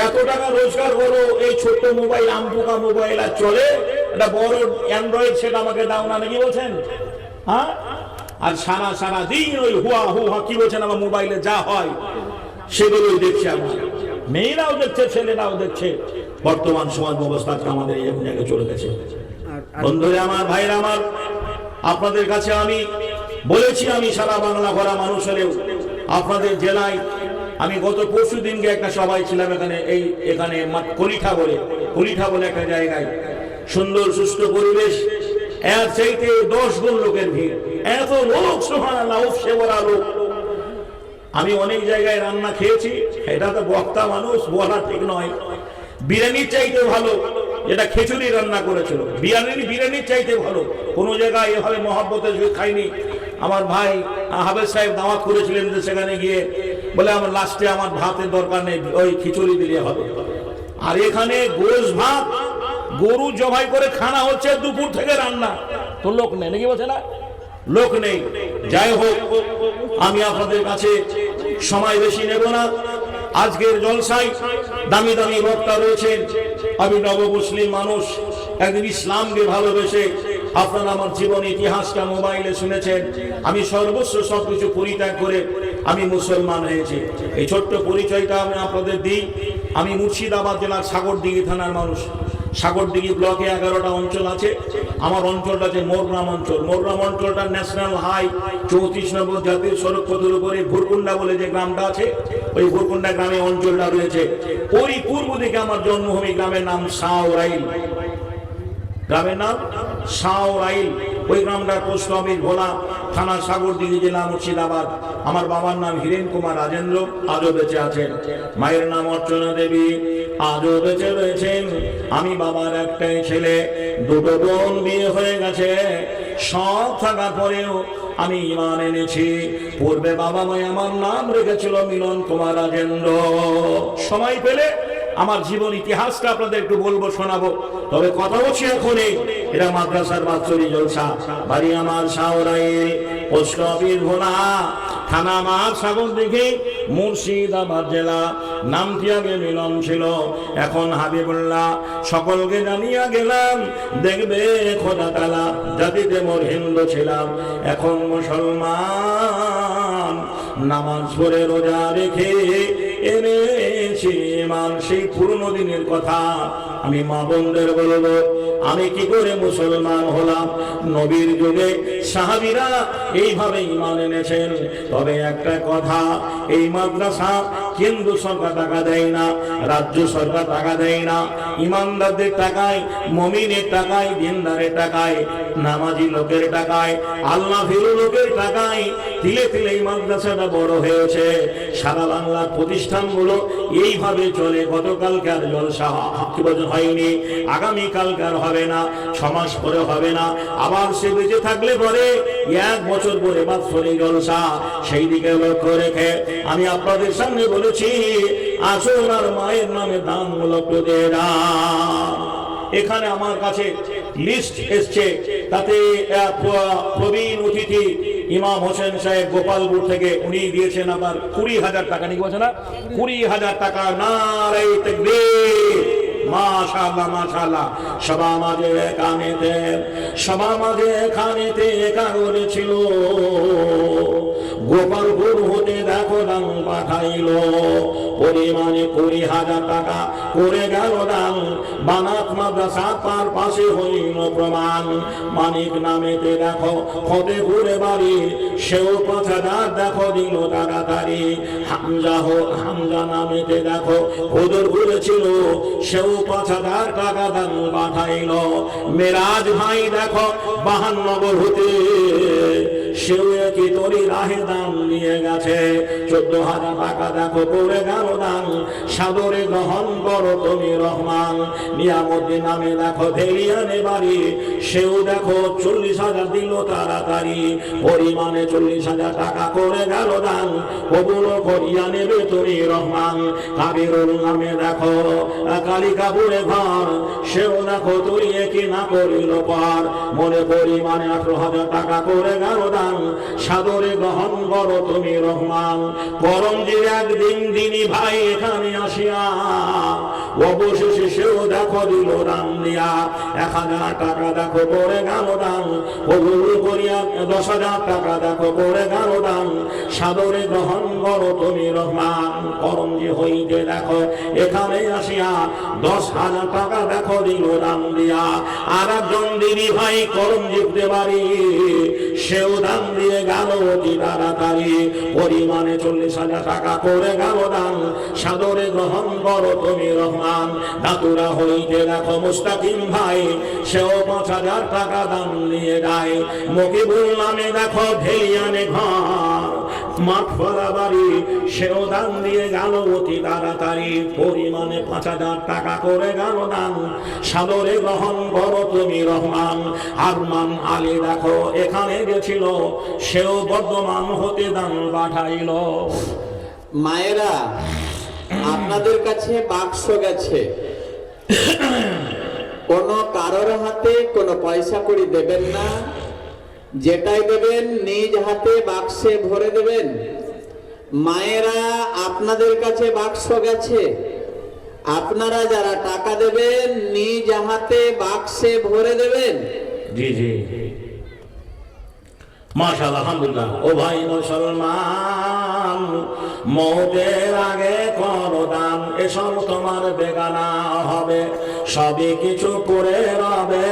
এত টাকা রোজগার করো, এই ছোট্ট মোবাইল আমপুকা মোবাইল আর চলে, একটা বড় অ্যান্ড্রয়েড সেট আমাকে দাও না, নাকি বলছেন? হ্যাঁ, আর সারা সারা দিন ওই হুয়া হুয়া কি বলছেন, আমার মোবাইলে যা হয় সেগুলোই দেখছে। আমার মেয়েরাও দেখছে, ছেলেরাও দেখছে। বর্তমান সমাজ ব্যবস্থা আমাদের এই জায়গায় চলে গেছে। বন্ধুরা আমার, ভাইরা আমার, আপনাদের কাছে আমি বলেছি, আমি সারা বাংলা ভরা মানুষ হলেও আপনাদের জেলায় আমি গত পরশু দিনকে একটা সভায় ছিলাম এখানে কলিঠা বলে একটা জায়গায়, সুন্দর সুস্থ পরিবেশ, এর চাইতে 10 গুণ লোকের ভিড়, এত লোক, সুবহানাল্লাহ, উফসে ভরা লোক। আমি অনেক জায়গায় রান্না খেয়েছি, এটা তো বক্তা মানুষ বলা ঠিক নয়, বিরিয়ানির চাইতে ভালো এটা খিচুড়ি রান্না করেছিল, বিরিয়ানির চাইতে ভালো কোনো জায়গায় এভাবে মহব্বতের খাইনি। আমার ভাই হাফেজ সাহেব দাওয়াত করেছিলেন, যে সেখানে গিয়ে বলে আমার লাস্টে আমার ভাতের দরকার নেই, ওই খিচুড়ি দিলে হবে। আর এখানে গোশ ভাত, গরু জবাই করে খানা হচ্ছে, দুপুর থেকে রান্না, তো লোক নেই, নাকি বলছে না, লোক নেই। যাই হোক, আমি আপনাদের কাছে সময় বেশি নেব না। আজকের জলসায় দামি দামি বক্তা রয়েছেন, আমি নব মুসলিম মানুষ, একদিন ইসলামকে ভালোবেসে, আপনারা আমার জীবন ইতিহাসটা মোবাইলে শুনেছেন, আমি সর্বস্ব সবকিছু পরিত্যাগ করে আমি মুসলমান হয়েছি। এই ছোট্ট পরিচয়টা আমি আপনাদের দিই। আমি মুর্শিদাবাদ জেলার সাগরদিঘি থানার মানুষ। সাগরদিঘি ব্লকে 11টা অঞ্চল আছে। আমার অঞ্চলটা আছে মোরগ্রাম অঞ্চল। মোরগ্রাম অঞ্চলটা ন্যাশনাল হাই 34 নম্বর জাতীয় সড়ক পথের উপরে ভুরকুন্ডা বলে যে গ্রামটা আছে, ওই ভুরকুন্ডা গ্রামে অঞ্চলটা রয়েছে। ওই পূর্ব দিকে আমার জন্মভূমি, গ্রামের নাম শাওরাইল, গ্রামের নাম শাওরাইল। ওই গ্রামটার পোস্ট অফিস ভোলা, থানা সাগরদিঘি, জেলা মুর্শিদাবাদ। আমার বাবার নাম হীরেন কুমার রাজেন্দ্র, আজও বেঁচে আছেন। মায়ের নাম অর্চনা দেবী, আজও বেঁচে রয়েছেন। আমি বাবার একটাই ছেলে, 2টো বোন বিয়ে হয়ে গেছে। সব থাকার পরেও আমি ঈমান এনেছি। পূর্বে বাবা মাই আমার নাম রেখেছিল মিলন কুমার রাজেন্দ্র। সময় পেলে আমার জীবন ইতিহাসটা আপনাদের একটু বলবো, শোনাবো। তবে কথা বলছি এখনই, এটা মাদ্রাসার বাৎসরিক জলসা। বাড়ি আমার শাওরাইল, পোস্ট অফিস ভোলা, থানা আমার সাগরদিঘি, মুর্শিদাবাদ জেলা। নামটি আগে মিলন ছিল, এখন হাবিবুল্লাহ। সকলকে জানিয়া গেলাম, দেখবে খোদা তাআলা, জাতিতে মোর হিন্দু ছিলাম, এখন মুসলমান। নামাজ পড়ে রোজা রেখে এনেছি ঈমান। সেই পুরনো দিনের কথা আমি মা বোনদের বলবো, আমি কি করে মুসলমান হলাম। নবীর যুগে সাহাবীরা এইভাবে ঈমান এনেছেন। তবে একটা কথা, এই মাদ্রাসা কেন্দ্র সরকার টাকা দেয় না, রাজ্য সরকার টাকা দেয় না। ইমানদারদের টাকায়, মুমিনের টাকায়, দিনদারের টাকায়, নামাজি লোকের টাকায়, আল্লাহ ভীরু লোকের টাকায় তিলে তিলে এই মাদ্রাসাটা বড় হয়েছে। সারা বাংলার প্রতিষ্ঠানগুলো এইভাবে চলে। গতকালকার জলসা কি বছর হয়নি, আগামীকালকার হবে না, 6 মাস পরে হবে না, আবার সে বেঁচে থাকলে পরে 1 বছর পরে বাৎসরিক জলসা। সেই দিকে লক্ষ্য রেখে আমি আপনাদের সামনে বলেছি, আসুন আর মায়ের নামে দানমূলক প্রতিদান। এখানে আমার কাছে লিস্ট এসছে, তাতে প্রবীণ অতিথি ইমাম হোসেন সাহেব গোপালপুর থেকে, উনি দিয়েছেন আবার 20,000 টাকা, নাকি বলছে না, 20,000 টাকা। নারে তাকবীর, মাশাআল্লাহ মাশাআল্লাহ। সভা মাঝে খানেতে একা করেছিল, গোপালপুর হতে দেখো দান পাঠাইল, পরিমাণে 20,000 টাকা করে গেল দান। বানাত মাদ্রাসা তার পাশে হইল প্রমাণ। মানিক নামেতে দেখো ফতেপুরে বাড়ি, সেও 5,000 দেখো দিল তাড়াতাড়ি। হামজা নামেতে দেখো হুজুর ঘুরেছিল, সেও 5,000 টাকা দান পাঠাইল। মেরাজ ভাই দেখো 52 হতে, সেও একই তরি রাহে দান নিয়ে গেছে। 14,000 টাকা দেখো করে গেল দান, সাদরে গ্রহণ করো তুমি রহমান। নিয়ামুদ্দিন নামে দেখো ভেলিয়ানে বাড়ি, সেও দেখো 40,000 দিল তাড়াতাড়ি। পরিমাণে 40,000 টাকা করে গেল দান, কবুল করিয়া নেবে তুমি রহমান। কাবিরুল নামে দেখো কালিকাপুরে ঘর, সেও দেখো তুই কি না করিল পার। মনে পরিমাণে 18,000 টাকা করে গেল দান, সাদরে গ্রহণ করো তুমি রহমান। করমজির একদিন দিনী ভাই এখানে আসিয়া অবশেষে সেও দেখো দিল দান দিয়া 1,000 টাকা দেখো করে গেল দান, কবুল করিয়া 10,000 টাকা দেখো করে গেল দান, সাদরে গ্রহণ করো তুমি রহমান। করমজি হইতে দেখো এখানে আসিয়া 10,000 টাকা দেখো দিল দান দিয়া। আর একজন দিনী ভাই করমজিতে বাড়ি, সেও দান দিয়ে গেল অতি তাড়াতাড়ি, পরিমাণে 40,000 টাকা করে গেল দান, সাদরে গ্রহণ করো তুমি রহমান। দাতুরা হইতে দেখো মুস্তাকিম ভাই, সেও 5,000 টাকা দান দিয়ে যায়। মকিবুল নামে দেখো ভেলিয়ানে ঘর, মাঠ ভরা বাড়ি, সেও দান দিয়ে গেল অতি তাড়াতাড়ি, পরিমাণে 5,000 টাকা করে গেল দান, সাদরে গ্রহণ করো তুমি রহমান। আরমান আলী দেখো এখানে গেছিল, সেও বর্ধমান হতে দান পাঠাইল। মায়েরা, আপনাদের কাছে বাক্স গেছে, কোন কারোর হাতে কোনো পয়সা কড়ি দেবেন না, যেটাই দেবেন নিজ হাতে বাক্সে ভরে দেবেন। মায়েরা, আপনাদের কাছে বাক্স গেছে, আপনারা যারা টাকা দেবেন নিজ হাতে বাক্সে ভরে দেবেন। জি জি, মাশাআল্লাহ, আলহামদুলিল্লাহ। ও ভাই মুসলমান, মওতের আগে করো দান, এসব তোমার বেগানা হবে, সবই কিছু করে রবে,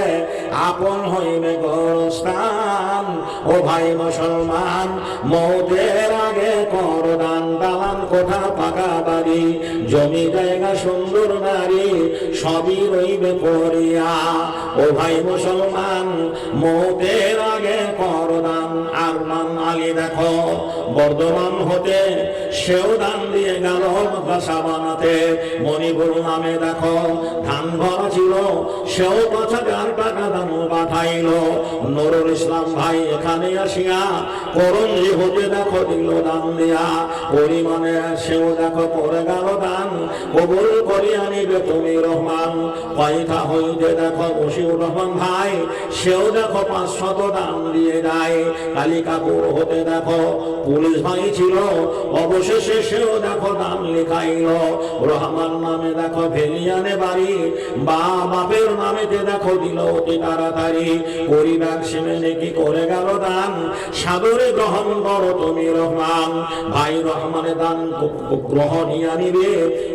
আপন হইবে গোরস্থান। ও ভাই মুসলমান, মওতের আগে করো দান, দালান কোঠা পাকা বাড়ি, জমি জায়গা সুন্দর নারী, সবই রইবে পড়িয়া। ও ভাই মুসলমান, মওতের আগে করো দান। আরমান আলী দেখো বর্ধমান হতে, সেও দান দিয়ে গেল বাসা বানাতে। মণিপুর নামে দেখো ধান ভরা ছিল, সেও 5,000 টাকা দান পাঠাইল। নুরুল ইসলাম ভাই এখানে আসিয়া করমজি হতে দেখো দিল দান দিয়া, পরিমাণে সেও দেখো করে গেল দান, কবুল করিয়া নিবে তুমি রহমান। পয়সা হইতে দেখো বশিউর রহমান ভাই, সেও দেখো 500 দান দিয়ে যায়। কালিকাপুর হতে দেখো পুলিশ ভাই ছিল, অবশেষে সেও দেখো দান লিখাইল। রহমান নামে দেখো ভেলিয়ানে বাড়ি, বা বাপের নামেতে দেখো দিল অতি তাড়াতাড়ি, পরিবার সেমেনে কি করে গেল দান, সাদরে গ্রহণ করো তুমি রহমান। ভাই রহমানে দান গ্রহণিয়া নিবে,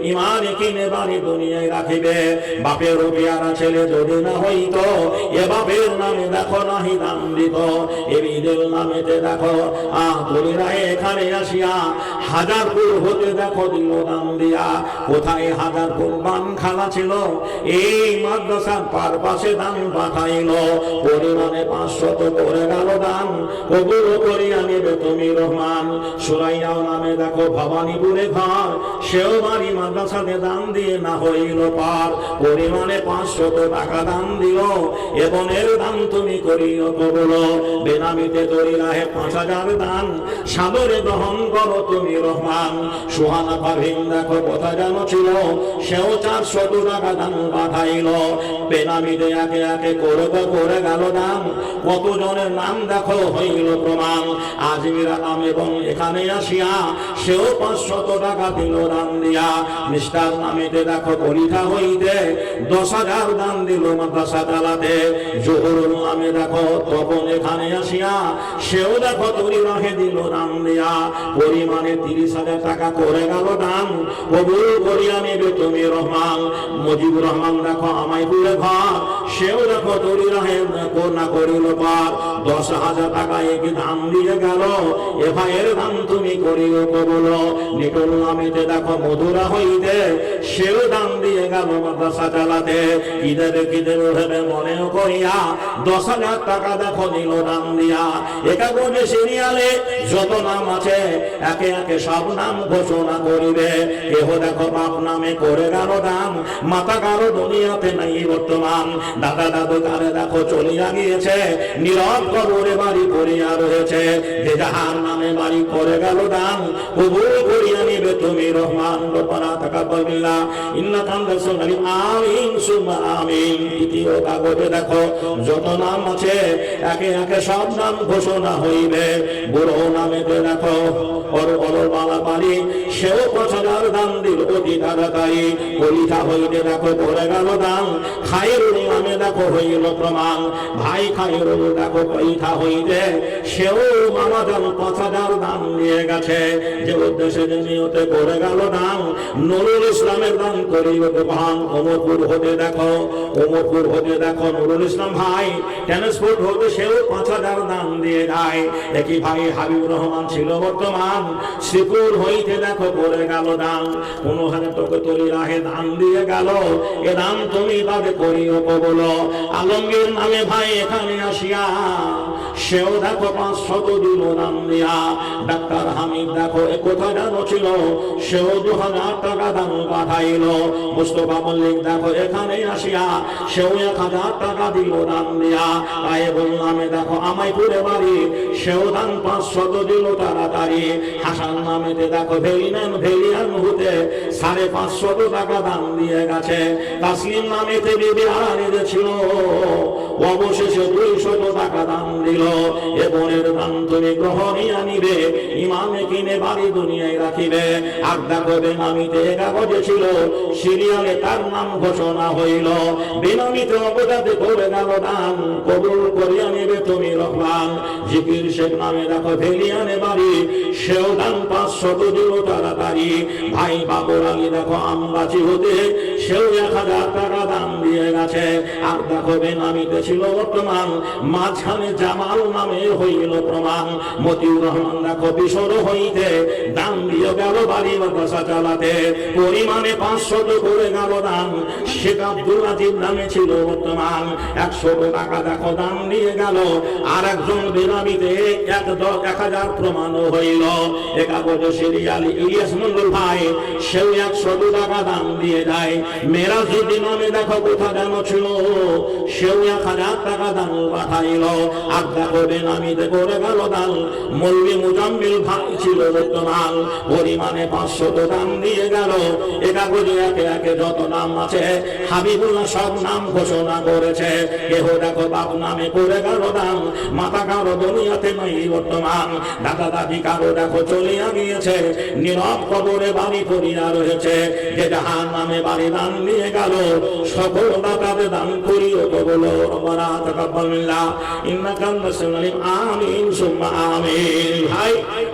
ইমান কিনে বাড়ি দুনিয়ায় রাখিবে। বাপের পেয়ারা ছেলে যদি না হইত, এ বাপের নামে দেখো নাহি দান দিত। এবিদের নামেতে দেখো তরিরা এখানে আসিয়া হাজারপুর হতে দেখো দিল দান দিয়া। কোথায় হাজারপুর বানখানা ছিল, এই মাদ্রাসার পার পাশে দান পাঠাইল, পরিমাণে 500 করে গেল দান, কবুল করিয়া নেবে তুমি রহমান। সুরাইয়া নামে দেখো ভবানীপুরে ঘর, সেও বাড়ি মাদ্রাসাতে দান দিয়ে না হইল পার, পরিমাণে 500 টাকা দান দিল, এবং এর দান তুমি করিও কবুল। বেনামিতে তরিরাহে 5,000 দান, সাদরে গ্রহণ করো তুমি রহমান। সুহানা পারভিন দেখো কথা জানো ছিল, সেও 400 টাকা দান পাঠাইল, বেনামিতে একে একে করে গেল দান, কতজনের নাম দেখো হইল প্রমাণ। আজমিরা নাম এবং এখানে আসিয়া সেও 500 টাকা দিল দান দিয়া। মিস্টার নামেতে দেখো পরীক্ষা হইতে 10,000 দান দিল মাদ্রাসা চালাতে। জহুরুল নামে দেখো তপন এখানে আসিয়া সেও দেখো তরিরাহে দিল দান দিয়া, পরিমাণে 30,000 টাকা করে গেল দান, কবুল করিয়া নেবে তুমি রহমান। মুজিবুর রহমান দেখো আমাইপুরে ঘর, সেও দেখো তরিরাহে না করিল পার, 10,000 টাকা এক দান দিয়ে গেল, এ ভাইয়ের দান তুমি করিও কবুল। নিটুল নামেতে দেখো মধুরা হইতে, সেও দান দিয়ে গেল মাদ্রাসা চালাতে। কিদের ভেবে মনেও করিয়া 10,000 টাকা দেখো দিল দান দিয়া। একাগ্রে সিরিয়ালে যত নাম আছে একে একে সব নাম ঘোষণা করিবে। কেহ দেখো বাপ নামে করে গেল দান, মাতা কারো দুনিয়াতে নাই বর্তমান। দাদা দাদু কারে দেখো চলিয়া গিয়েছে, নীরব কবরে বাড়ি পড়িয়া রয়েছে। যে জাহান নামে বাড়ি করে গেল দান, কবুল করিয়া নিবে তুমি রহমান। রব্বানা তাকাব্বাল মিন্না ইন্নাকা আনতাস সামিউল আলিম। সুম্মা আমিন। তৃতীয় কাগজে দেখো যত নাম আছে একে একে সব নাম ঘোষণা হইবে। বুড়ো নামেতে দেখো বালা বাড়ি, সেও ৫,০০০ দান দিল অতি তাড়াতাড়ি। কলিতা হইতে দেখো পড়ে গেল দান, খায়রুল নামে দেখো হইল প্রমাণ। ভাই খায়রুল দেখো কলিতা হইতে, সেও মামাজান ৫,০০০ দান দিয়ে গেছে। যে উদ্দেশ্যে যে নিয়তে পড়ে গেল দান, নুরুল ইসলামের দান করিব প্রধান। ওমরপুর হতে দেখো নুরুল ইসলাম ভাই ট্রান্সপোর্ট হতে সেও ৫,০০০ দান দিয়ে যায়। একই ভাই হাবিবুর রহমান ছিল বর্তমান, শ্রীপুর হইতে দেখো পড়ে গেল দান। ১৫,০০০ টাকা তরি রাহে দান দিয়ে গেল, এ দান তুমি তাকে করিও কবল। আলমগীর নামে ভাই এখানে আসিয়া, সেও দেখো ৫০০ দিল দান দিয়া। ডাক্তার হামিদ দেখো কোথায় যেন ছিল, সেও ২,০০০ টাকা দান পাঠাইল। মুস্তফা মল্লিক দেখো এখানে আসিয়া, সেও ১,০০০ টাকা দিল দান দিয়া। রায়েবুল নামে দেখো আমাইপুরে বাড়ি, সেও দান ৫০০ দিল তাড়াতাড়ি। হাসান নামেতে দেখো ভেলিয়ান হতে ৫৫০ টাকা দান দিয়ে গেছে। তাসলিম নামেতে বিবি আরানিতে ছিল, অবশেষে ২০০ টাকা দান দিল। এ বোনের দান তুমি গ্রহণিয়া নিবে, ইমামে কিনে বাড়ি দুনিয়ায় রাখিবে। আর দেখো বেনামিতে কাগজে ছিল, সিরিয়ালে তার নাম ঘোষণা হইল। বেনামিতে অবদাতে করে গেল দান, কবুল করিয়া নিবে তুমি রহমান। জিকির শেখ নামে দেখো ভেলিয়ানে বাড়ি, সেও দান ৫০০ দিল তাড়াতাড়ি। ভাই বাবুর আলী দেখো আমগাছি হতে, সেও ১,০০০ টাকা দান দিয়ে গেছে। আর দেখো বেনামিতে ছিল বর্তমান, মাঝখানে জামাল নামে হইল প্রমাণ। মতিউর রহমান দেখো বিশর হইতে, দান দিয়ে গেল বাড়ি মাদ্রাসা চালাতে। পরিমাণে ৫০০ করে গেল দান। শেখ আব্দুল আজিজ নামে ছিল বর্তমান, ১০০ টাকা দেখো দান দিয়ে গেল। আর একজন বেনামিতে ১,০০০ প্রমাণও হইল। এ কাগজে সিরিয়াল ইলিয়াস মন্ডল ভাই, সেও ১০০ টাকা দান দিয়ে যায়। মেরাজউদ্দিন নামে দেখো কোথা যেন ছিল, সেও ১,০০০ টাকা দান পাঠাইল। আর দেখো বেনামিতে করে গেল দান। মৌলভী মুজাম্মিল ভাই ছিল বর্তমান, পরিমাণে ৫০০ দান দিয়ে গেল। এ কাগজে একে একে যত নাম আছে হাবিবুল্লাহ সব নাম ঘোষণা করেছে। কেহ দেখো বাপ নামে করে গেল দান, মাতা কারো দুনিয়াতে নাই বর্তমান। দাদা দাদি কারো দেখো চলিয়া গিয়েছে, নীরব কবরে বাড়ি পড়িয়া রয়েছে। যে জাহান নামে বাড়ি দান নিয়ে গেল, সকল দাতাদের দান করিও কবল। রব্বানা তাকাব্বাল মিন্না ইন্নাকা আনতাস সামিউল আলিম। আমিন সুম্মা আমিন। ভাই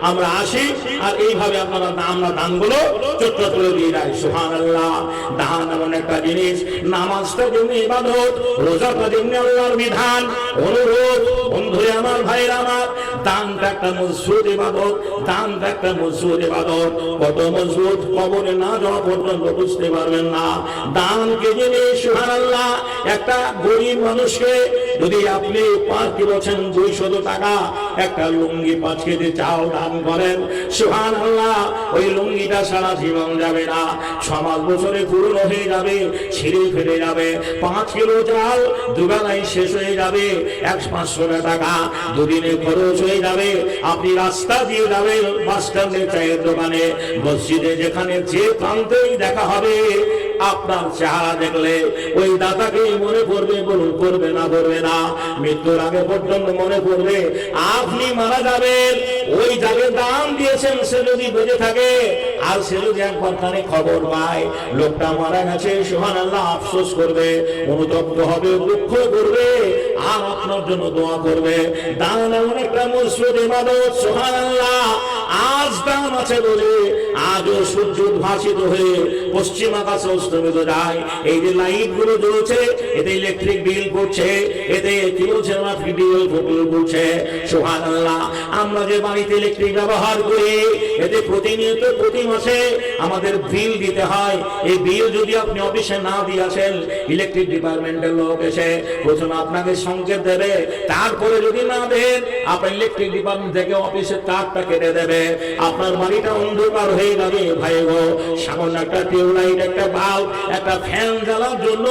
আমরা আসি, আর এইভাবে আপনারা আমরা দানগুলো চোট্ট করে দিয়ে যাই। সুবহানাল্লাহ। দান এমন একটা জিনিস, নামাজটা যেমনি ইবাদত, রোজাটা যেমনি আল্লাহর বিধান। অনুরোধ বন্ধুরে আমার, ভাইরা আমার, দানটা একটা মজবুত ইবাদত, দানটা একটা মজবুত ইবাদত। কত মজবুত কবরে না যাওয়া পর্যন্ত বুঝতে পারবেন না। দানকে জিনিস, সুবহানাল্লাহ। একটা গরিব মানুষকে যদি আপনি ৫ কি বলছেন ২০০ টাকা, একটা লুঙ্গি ৫ কেজি চাল দান করেন, সুবহানাল্লাহ, ওই লুঙ্গিটা সারা জীবন যাবে না, ৬ বছরে পুরনো হয়ে যাবে, ছিঁড়ে ফেলে যাবে। ৫ কিলো চাল দুবেলায় শেষ হয়ে যাবে, ৫০০ টাকা দুদিনে খরচ হয়ে যাবে। আপনি রাস্তা দিয়ে যাবেন, বাস স্ট্যান্ডে, চায়ের দোকানে, মসজিদে, যেখানে যে প্রান্তেই দেখা হবে, আপনার চেহারা দেখলে ওই দাতাকে মনে পড়বে। বলুন করবে না করবে না? মৃত্যুর আগে পর্যন্ত মনে পড়বে। আপনি মারা যাবেন, ওই যাকে দান দিয়েছেন সে যদি বেঁচে থাকে, আর সে যদি একবার কানে খবর পায় লোকটা মারা গেছে, সুবহানাল্লাহ, আফসোস করবে, অনুতপ্ত হবে, দুঃখ করবে, আর আপনার জন্য দোয়া করবে। দান এমন একটা মজবুত ইবাদত, সুবহানাল্লাহ। আজ দান আছে বলে আজও সূর্য উদ্ভাসিত হয়ে পশ্চিম আকাশে অস্তমিত যায়। এই যে লাইট গুলো জ্বলছে, এতে ইলেকট্রিক বিল পড়ছে, এতে কি বলছে না, বিল পড়ছে। সুবহানাল্লাহ। আমরা যে বাড়িতে ইলেকট্রিক ব্যবহার করি, এতে প্রতিনিয়ত প্রতি মাসে আমাদের বিল দিতে হয়। এই বিল যদি আপনি অফিসে না দিয়েছেন, ইলেকট্রিক ডিপার্টমেন্টের লোক এসে প্রথমে আপনাকে সংকেত দেবে, তারপরে যদি না দেন, আপনার ইলেকট্রিক ডিপার্টমেন্ট থেকে অফিসের তারটা কেটে দেবে, আপনার বাড়িটা অন্ধকার হয়ে যাবে। ভাই গো, সামান্য একটা টিউবলাইট, একটা বাল্ব বাল্ব, একটা ফ্যান জ্বালার জন্য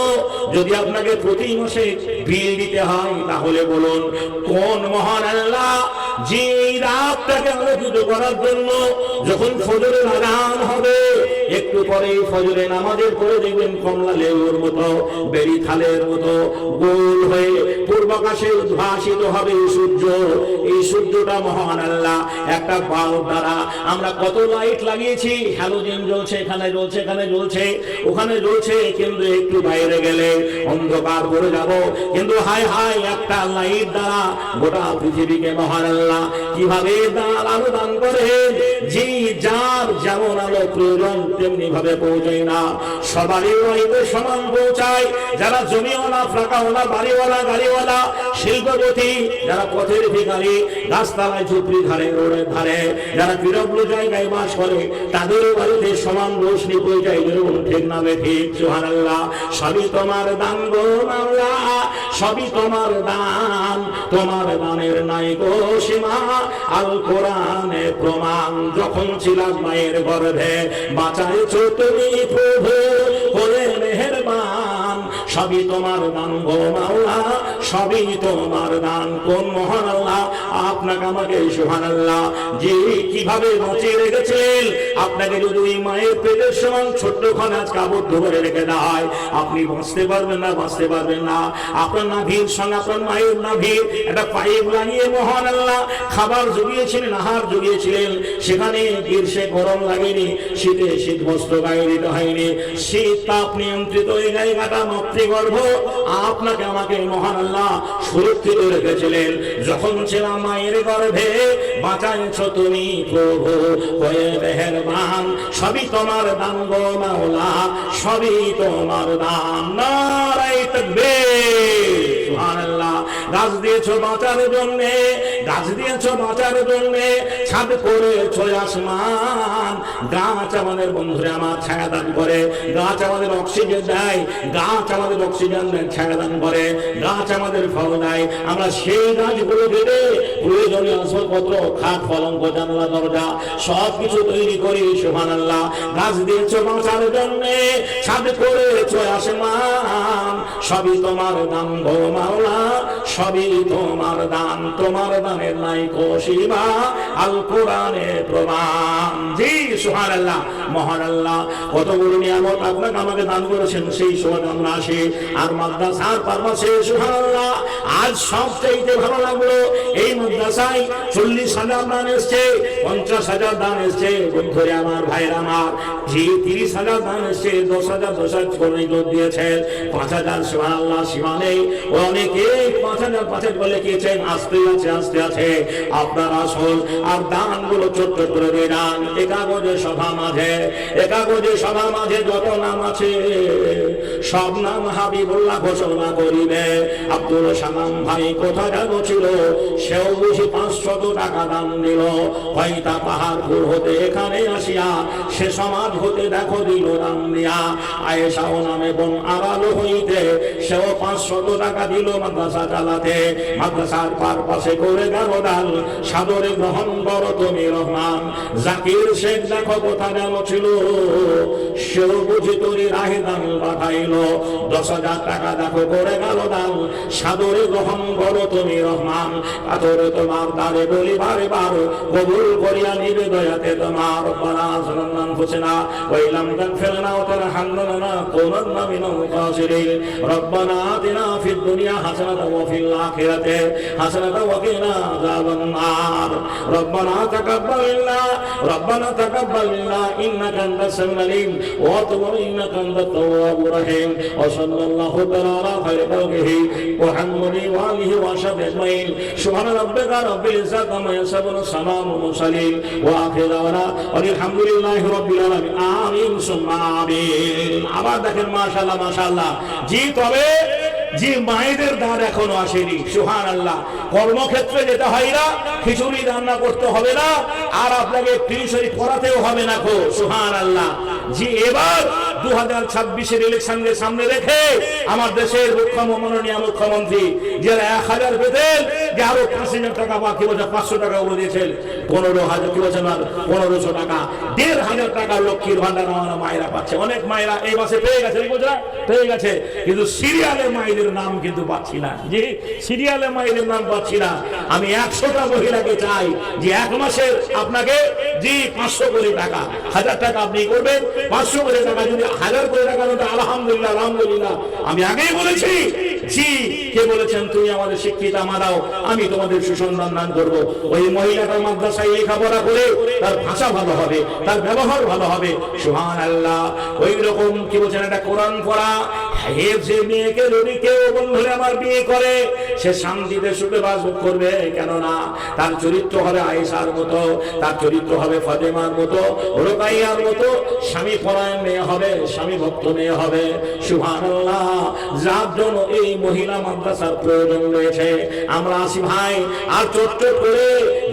যদি আপনাকে প্রতি মাসে বিল দিতে হয়, তাহলে বলুন কোন মহান আল্লাহ যে এই রাতটাকে আলোকিত করার জন্য যখন ফজরের আযান হবে একটু পরে ফজরে নামাজের পরে দেখবেন কমলা লেবুর মতো বেরি থালের মতো গোল হয়ে পূর্বাকাশে উদ্ভাসিত হবে সূর্য। এই সূর্যটা মহান আল্লাহ একটা বাল্ব দ্বারা, আমরা কত লাইট লাগিয়েছি, হ্যালোজেন জ্বলছে, এখানে জ্বলছে, এখানে জ্বলছে, ওখানে জ্বলছে, কিন্তু একটু বাইরে গেলে অন্ধকার করে যাব। কিন্তু হায় হায় একটা লাইট দ্বারা গোটা পৃথিবীকে মহান আল্লাহ কিভাবে আলো দান করে, যে যার যেমন আলো প্রয়োজন তেমনি ভাবে পৌঁছায় না, সবারই বাড়িতে সমান পৌঁছায়। যারা জমিওয়ালা, ফাঁকাওয়ালা, বাড়িওয়ালা, গাড়িওয়ালা, শিল্পপতি, যারা পথের ভিখারি, রাস্তায় ঝুপড়ি ধারে, রোডের ধারে, যারা বিরল জায়গায় বাস করে, তাদের বাড়িতে সমান রোশনি পৌঁছায়। যেরকম ঠিক না ঠিক? সুবহানাল্লাহ। সবই তোমার দান গো মাওলা, সবই তোমার দান, তোমার দানের নাই গো সীমা, আল কোরআনে প্রমাণ। যখন ছিলাম মায়ের গর্ভে বাঁচাইছো তুমি প্রভু, করে মেহেরবান, সবই তোমার দান গো মাওলা, সবই তোমার দান। কোন মহান আল্লাহ আপনাকে আমাকে সুবহানাল্লাহ যে কিভাবে বাঁচিয়ে রেখেছিলেন। আপনাকে যদি ওই মায়ের পেটের সমান ছোট্টখানে আজকে আবদ্ধ করে রেখে দেওয়া হয়, আপনি বাঁচতে পারবেন না, বাঁচতে পারবেন না। আপনার নাভির সঙ্গে আপনার মায়ের নাভির একটা পাইপ লাগিয়ে মহান আল্লাহ খাবার জুগিয়েছিলেন, আহার জুগিয়েছিলেন। সেখানে গ্রীষ্মে গরম লাগেনি, শীতে শীত বস্ত্র গায়ে দিতে হয়নি, শীত তাপ নিয়ন্ত্রিত এই জায়গাটা মাতৃগর্ভ আপনাকে আমাকে মহান আল্লাহ সুরক্ষিত রেখেছিলেন। যখন ছিলাম মায়ের গর্ভে বাঁচাইছো তুমি প্রভু, হয়ে মেহেরবান, সবই তোমার দান গো মাওলা, সবই তোমার দান। নারায়ে তাকবীর, সুবহানাল্লাহ। গাছ দিয়েছো বাঁচার জন্যে, গাছ দিয়েছো বাঁচার জন্যে, ছাদ করেছো আসমান। গাছ আমাদের বন্ধুরা আমার ছায়া দান করে, গাছ আমাদের অক্সিজেন দেয়, গাছ আমাদের অক্সিজেন দেয়, ছায়া দান করে, গাছ আমাদের ফল দেয়। আমরা সেই গাছগুলো কেটে প্রয়োজনীয় আসবাবপত্র, খাট, পলঙ্ক, জানলা, দরজা সব কিছু তৈরি করি। সুবহানাল্লাহ। গাছ দিয়েছো বাঁচার জন্যে, ছাদ করেছো আসমান, সবই তোমার দান গো মাওলা, সবই তোমার দান, তোমার দানের নাই কো সীমা, আল কোরআনে প্রমাণ। জি সুবহানাল্লাহ। মহান আল্লাহ কতগুলো নিয়ামত আপনাকে আমাকে দান করেছেন, সেই সময় আমরা আসি। আর মাদ্রাসার পারপাসে সুবহানাল্লাহ আজ সবচেয়ে ভালো লাগলো, এই মাদ্রাসায় 40,000 দান এসছে, 50,000 দান এসছে। বন্ধুরে আমার, ভাইরা আমার, জি 30,000 দান এসছে, 10,000 করে যোগ দিয়েছেন, 5,000 সুবহানাল্লাহ সীমা নেই। অনেকে 5,000 বলে গিয়েছেন, আসতে আছে, আসতে আছে। আপনার আসল আর দানগুলো ছোট্ট করে দিয়ে দান। একাগজে সভা মাঝে, একাগজে সভা মাঝে যত নাম আছে সব নাম হাবিবুল্লাহ ঘোষণা করিবে। আব্দুল সালাম ভাই কোথায় ছিল, সেও বুঝি 500 টাকা দান দিল। হয়তা পাহাড়পুর হতে এখানে আসিয়া সে সমাজ হতে দেখো দিল দান দিয়া। আয়েশাও নামে বোন আড়ালো হইতে সেও 500 টাকা দিল মাদ্রাসা চালাতে। মাদ্রাসার পারপাসে করে গেল দান, সাদরে গ্রহণ করো তুমি রহমান। জাকির শেখ দেখো কোথা গেল ছিল, সেও বুঝি তোরই রাহে দান পাঠাইল। 10,000 টাকা দেখো করে গেল দান, সাদরে গ্রহণ করো তুমি রহমান। পাথরে তোমার দ্বারে বলি বারে বার, কবুল করিয়া নিবে দয়াতে তোমার। রব্বানা যালামনা আনফুসানা ওয়া ইল্লাম তাগফির লানা ওয়া তারহামনা লানাকুনান্না মিনাল খাসিরিন। রব্বানা আতিনা ফিদ দুনিয়া হাসানাতাও ওয়া ফিল আখিরাতি হাসানাতাও ওয়া কিনা আযাবান নার। রব্বানা তাকাব্বাল মিন্না, রব্বানা তাকাব্বাল মিন্না ইন্নাকা আনতাস সামিউল আলিম ওয়া তুব ইন্নাকা আনতাত তাওয়াবুর রহিম। ওয়া সাল্লাল্লাহু তাআলা আলা খায়রি খালকিহি মুহাম্মাদিন ওয়া আলিহি ওয়া সাহবিহি আজমাইন। সুবহানা রাব্বিকা রাব্বিল ইজ্জাতি আম্মা ইয়াসিফুন, সালামুন মুরসালিন ওয়া আখিরু দাওয়ানা আলহামদুলিল্লাহি রাব্বিল আলামিন। আমিন সুম্মা আমিন। আবার দেখেন মাশাআল্লাহ, মাশাআল্লাহ। জি তবে যে মায়েদের দান এখনো আসেনি। সুবহানাল্লাহ। কর্মক্ষেত্রে যেতে হয় না, খিচুড়ি রান্না করতে হবে না, আর আপনাকে টিউশনি পড়াতেও হবে না গো। সুবহানাল্লাহ। জি এবার 2026-এর ইলেকশনকে সামনে রেখে আমার দেশের মাননীয় মুখ্যমন্ত্রী যারা 1000 পেতেন, যে আরো 5000 টাকা বা কি বলছে 500 টাকা করে দিয়েছেন, 15,000 কি বলছেন আর 1500 টাকা, 1500 টাকা লক্ষ্মীর ভান্ডার আমার মায়েরা পাচ্ছে। অনেক মায়েরা এই মাসে পেয়ে গেছে, পেয়ে গেছে, কিন্তু সিরিয়ালের মায়েদের নাম কিন্তু পাচ্ছি না। জি, সিরিয়ালের মায়েদের নাম পাচ্ছি না। আমি 100টা মহিলাকে চাই যে এক মাসের আপনাকে জি 500 করে টাকা, 1000 টাকা আপনি করবেন, 500 করে টাকা যদি 1000 করে টাকা দেন, আলহামদুলিল্লাহ আলহামদুলিল্লাহ। আমি আগেই বলেছি, জি কে বলেছেন তুমি আমাদের শিক্ষিতা মা দাও, আমি তোমাদের সুসন্ধান দান করবো। ওই মহিলাটা মাদ্রাসায় লেখাপড়া করে তার ভাষা ভালো হবে, তার ব্যবহার ভালো হবে, সুবহানাল্লাহ। ওই রকম কি বলছেন, একটা কোরআন পড়া হেফজে মেয়েকে যদি কেউ বন্ধুরে আমার বিয়ে করে, সে শান্তিতে সুখে বাস করবে। কেননা তার চরিত্র হবে আয়েশার মতো, তার চরিত্র হবে ফাতেমার মতো, রুকাইয়ার মতো, স্বামী পরায়ণ মেয়ে হবে, স্বামী ভক্ত মেয়ে হবে, সুবহানাল্লাহ। যার জন্য এই মহিলা মাদ্রাসার প্রয়োজন রয়েছে। আমরা আসি ভাই, আর চোট করে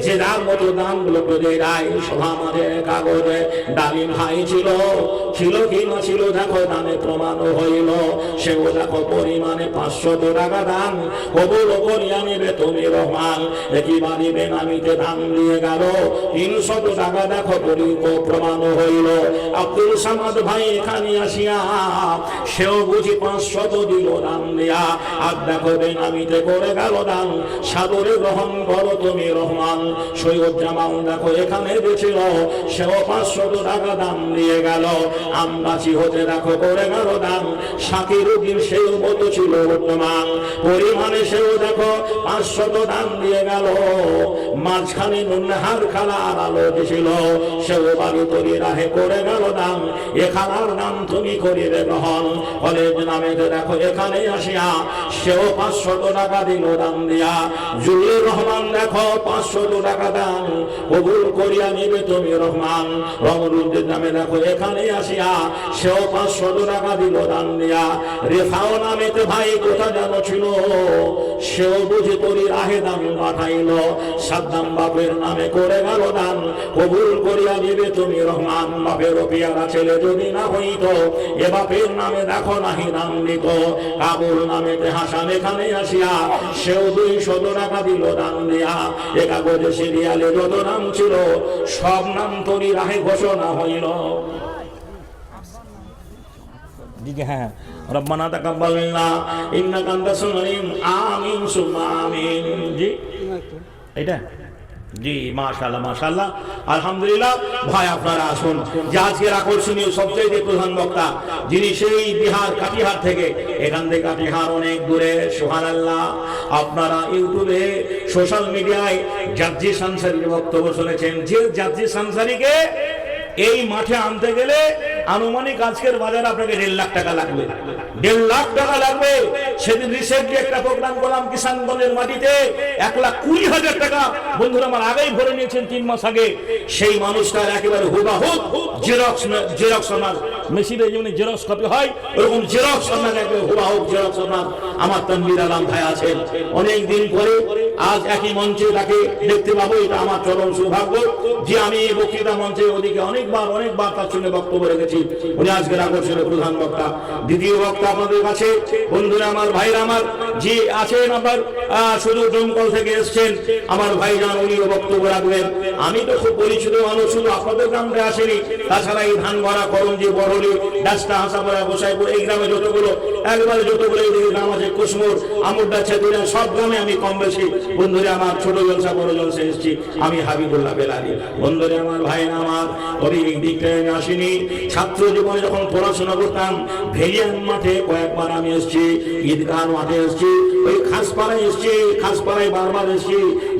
যে যার মতো দানগুলো করে দেয়। সভা আমাদের কাগজে ডালিম ভাই ছিল কি না ছিল দেখো, দানে প্রমাণ হইল, সেও দেখো পরিমাণে 500 টাকা দান কবুল করিয়া নেবে তুমি রহমান। একই বাড়ি বেনামিতে দান দিয়ে গেল 300 টাকা, দেখো প্রমাণ হইল। আব্দুল সামাদ ভাই এখানে আসিয়া সেও বুঝি 500 দিল দান দিয়া, আর দেখো বেনামিতে করে গেল দান, সাদরে গ্রহণ করো তুমি রহমান। সৈয়দ জামাল দেখো এখানে বেছিল, সেও 500 টাকা দান দিয়ে গেল। আমবাসী হতে দেখো করে গেল দান, শাকির উদ্দিন সেও মতো ছিল বর্তমান পরিমাণে, সেও দেখো 500 দান দিয়ে গেল। মাঝখানে নুনহার খালা আর আলো ছিল, সেও বাড়ি তৈরি রাহে করে গেল দান, এ খালার নাম তুমি করিবে গ্রহণ। কলেজ নামেতে দেখো এখানে আসিয়া সেও 500 টাকা দিল দান দিয়া। জুলুর রহমান দেখো 500 টাকা দান কবুল করিয়া নিবে তুমি রহমান। রমরুদ্দিন নামে দেখো এখানে আসিয়া সেও 500 টাকা দিল দান দিয়া। রেফাও নামেতে ভাই কোথা যেন ছিল, সেও বুঝি তরি রাহে দান পাঠাইল। সাদ্দাম বাপের নামে করে গেল দান কবুল করিয়া নিবে তুমি রহমান। বাপের পেয়ারা ছেলে যদি না হইত, এ বাপের নামে দেখো নাহি দান দিত। কাবুল নামেতে হাসান এখানে আসিয়া সেও 200 টাকা দিল দান দিয়া। এ কাগজে সিরিয়ালে যত নাম ছিল, সব নাম তরি রাহে ঘোষণা হইল। হ্যাঁ, রব্বানা তাকাব্বাল মিন্না ইন্নাকা আনতাস সামিউল আমিন সুম্মা আমিন। জি এটা জি, মাশাআল্লাহ মাশাআল্লাহ আলহামদুলিল্লাহ। ভাই আপনারা আসুন, যে আজকের আকর্ষণীয় সবচেয়ে প্রধান বক্তা, যিনি সেই বিহার কাটিহার থেকে, এখান থেকে কাটিহার অনেক দূরে, সুবহানাল্লাহ। আপনারা ইউটিউবে সোশ্যাল মিডিয়ায় জাজি সানসারীর বক্তব্য শুনেছেন। যে জাজি সানসারীকে এই মাঠে আনতে গেলে আনুমানিক আজকের বাজারে আপনাকে 1.5 লাখ টাকা লাগবে, 1.5 লাখ টাকা লাগবে। সেদিন রিসেন্টলি একটা প্রোগ্রাম করলাম কিষানগঞ্জের মাটিতে, 1,20,000 টাকা বন্ধুরা আমার আগেই ভরে নিয়েছেন 3 মাস আগে। সেই মানুষটার একেবারে হুবাহুব জেরক্স আমার মেশিনে যেমন জেরক্স কপি হয়, ওরকম জেরক্স আমার একেবারে হুবাহুব জেরক্স আমার তানভীর আলম ভাই আছেন। অনেক দিন পরে আজ একই মঞ্চে তাকে দেখতে পাবো, এটা আমার চরম সৌভাগ্য যে আমি এই বক্তৃতা মঞ্চে ওদিকে অনেকবার তার সঙ্গে বক্তব্য রেখেছি। উনি আজকের আকর্ষণীয় প্রধান বক্তা। দ্বিতীয় বক্তা আপনাদের কাছে বন্ধুরা আমার ভাইরা আমার যে আছেন, আবার শুধু দমকল থেকে এসছেন আমার ভাইজান, উনিও বক্তব্য রাখবেন। আমি তো খুব পরিচিত মানুষ, শুধু আপনাদের গ্রামে আসেনি, তাছাড়া এই ধানগড়া, করঞ্জি, বড়লি, ডাস্টা, হাসাপাড়া, গোসাইপুর, এই গ্রামে যতগুলো এই গ্রাম আছে, কুসমুর, আমুরদা, ছেতুরা, সব গ্রামে আমি কম বেশি বন্ধুরা আমার ছোট জলসা বড় জলসা এসেছি। আমি হাবিবুল্লাহ বেলালি। বন্ধুরা আমার ভাইরা আমার, ওই দিকটায় আমি আসিনি। ছাত্র জীবনে যখন পড়াশোনা করতাম, ভেলিয়ান মাঠে কয়েকবার আমি এসেছি, ঈদগাহ মাঠে এসেছি, ওই খাসপাড়ায় এসেছি, খাসপাড়ায় বারবার এসেছি।